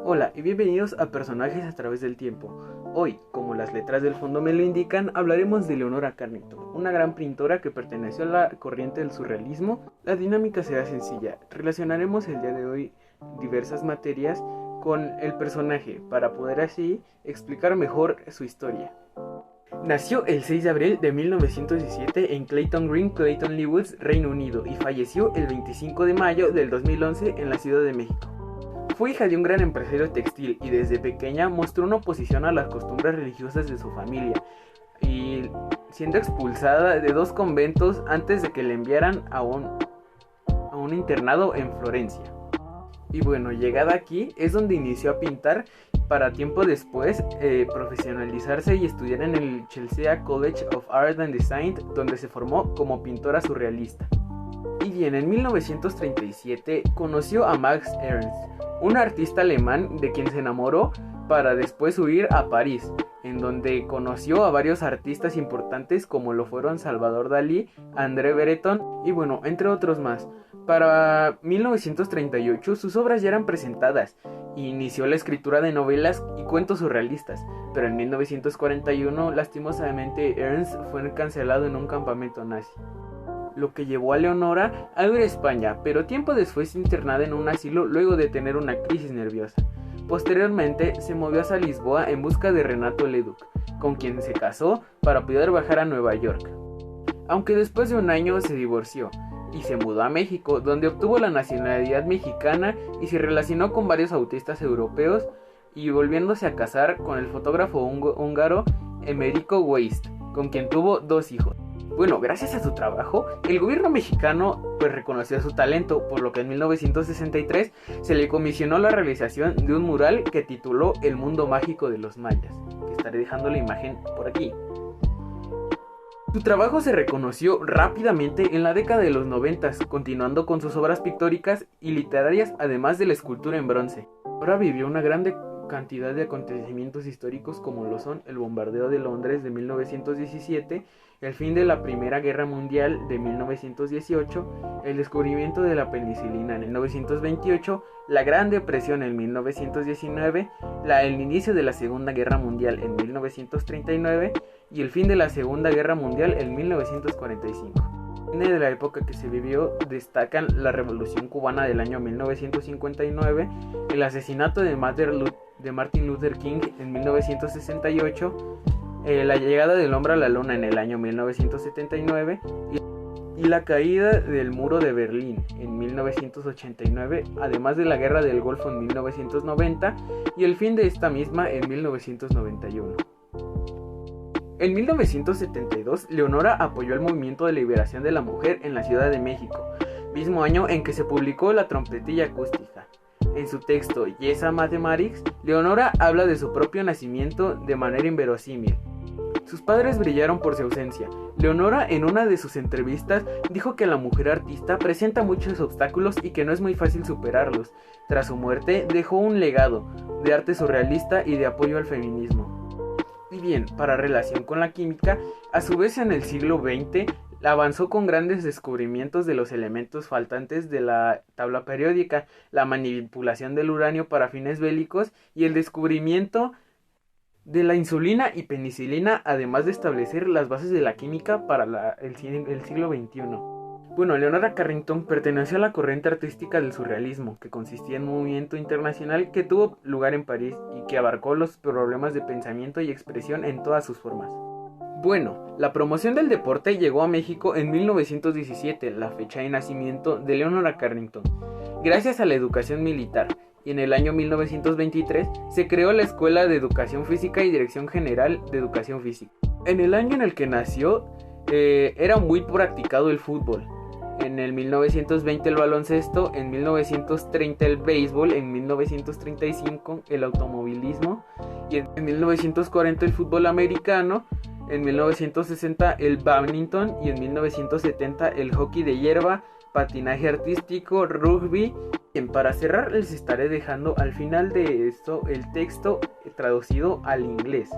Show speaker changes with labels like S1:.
S1: Hola y bienvenidos a Personajes a través del tiempo. Hoy, como las letras del fondo me lo indican, hablaremos de Leonora Carrington, una gran pintora que perteneció a la corriente del surrealismo. La dinámica será sencilla. Relacionaremos el día de hoy diversas materias con el personaje para poder así explicar mejor su historia. Nació el 6 de abril de 1917 en Clayton Green, Clayton Lewis, Reino Unido, y falleció el 25 de mayo del 2011 en la Ciudad de México. Fue hija de un gran empresario textil y desde pequeña mostró una oposición a las costumbres religiosas de su familia, y siendo expulsada de 2 conventos antes de que le enviaran a un internado en Florencia. Y bueno, llegada aquí es donde inició a pintar para tiempo después profesionalizarse y estudiar en el Chelsea College of Art and Design, donde se formó como pintora surrealista. Y bien, en 1937 conoció a Max Ernst, un artista alemán de quien se enamoró para después huir a París, en donde conoció a varios artistas importantes como lo fueron Salvador Dalí, André Breton y bueno, entre otros más. Para 1938 sus obras ya eran presentadas e inició la escritura de novelas y cuentos surrealistas, pero en 1941 lastimosamente Ernst fue cancelado en un campamento nazi, lo que llevó a Leonora a ir a España, pero tiempo después internada en un asilo luego de tener una crisis nerviosa. Posteriormente se movió hacia Lisboa en busca de Renato Leduc, con quien se casó para poder viajar a Nueva York. Aunque después de un año se divorció y se mudó a México, donde obtuvo la nacionalidad mexicana y se relacionó con varios autistas europeos, y volviéndose a casar con el fotógrafo húngaro Emerico Weist, con quien tuvo 2 hijos. Bueno, gracias a su trabajo, el gobierno mexicano reconoció su talento, por lo que en 1963 se le comisionó la realización de un mural que tituló El mundo mágico de los mayas, que estaré dejando la imagen por aquí. Su trabajo se reconoció rápidamente en la década de los 90, continuando con sus obras pictóricas y literarias, además de la escultura en bronce. Ahora vivió una grande cantidad de acontecimientos históricos como lo son el bombardeo de Londres de 1917, el fin de la Primera Guerra Mundial de 1918, el descubrimiento de la penicilina en 1928, la Gran Depresión en 1919, el inicio de la Segunda Guerra Mundial en 1939 y el fin de la Segunda Guerra Mundial en 1945. De la época que se vivió destacan la Revolución Cubana del año 1959, el asesinato de Martin Luther King en 1968, la llegada del hombre a la luna en el año 1979 y la caída del muro de Berlín en 1989, además de la guerra del Golfo en 1990 y el fin de esta misma en 1991. En 1972, Leonora apoyó el movimiento de liberación de la mujer en la Ciudad de México, mismo año en que se publicó La trompetilla acústica. En su texto Yes a Mathematics, Leonora habla de su propio nacimiento de manera inverosímil. Sus padres brillaron por su ausencia. Leonora, en una de sus entrevistas, dijo que la mujer artista presenta muchos obstáculos y que no es muy fácil superarlos. Tras su muerte, dejó un legado de arte surrealista y de apoyo al feminismo. Y bien, para relación con la química, a su vez en el siglo XX avanzó con grandes descubrimientos de los elementos faltantes de la tabla periódica, la manipulación del uranio para fines bélicos y el descubrimiento de la insulina y penicilina, además de establecer las bases de la química para el siglo XXI. Bueno, Leonora Carrington perteneció a la corriente artística del surrealismo, que consistía en un movimiento internacional que tuvo lugar en París y que abarcó los problemas de pensamiento y expresión en todas sus formas. Bueno, la promoción del deporte llegó a México en 1917, la fecha de nacimiento de Leonora Carrington, gracias a la educación militar, y en el año 1923 se creó la Escuela de Educación Física y Dirección General de Educación Física. En el año en el que nació, era muy practicado el fútbol. En el 1920 el baloncesto, en 1930 el béisbol, en 1935 el automovilismo y en 1940 el fútbol americano, en 1960 el bádminton y en 1970 el hockey de hierba, patinaje artístico, rugby. Bien, para cerrar les estaré dejando al final de esto el texto traducido al inglés.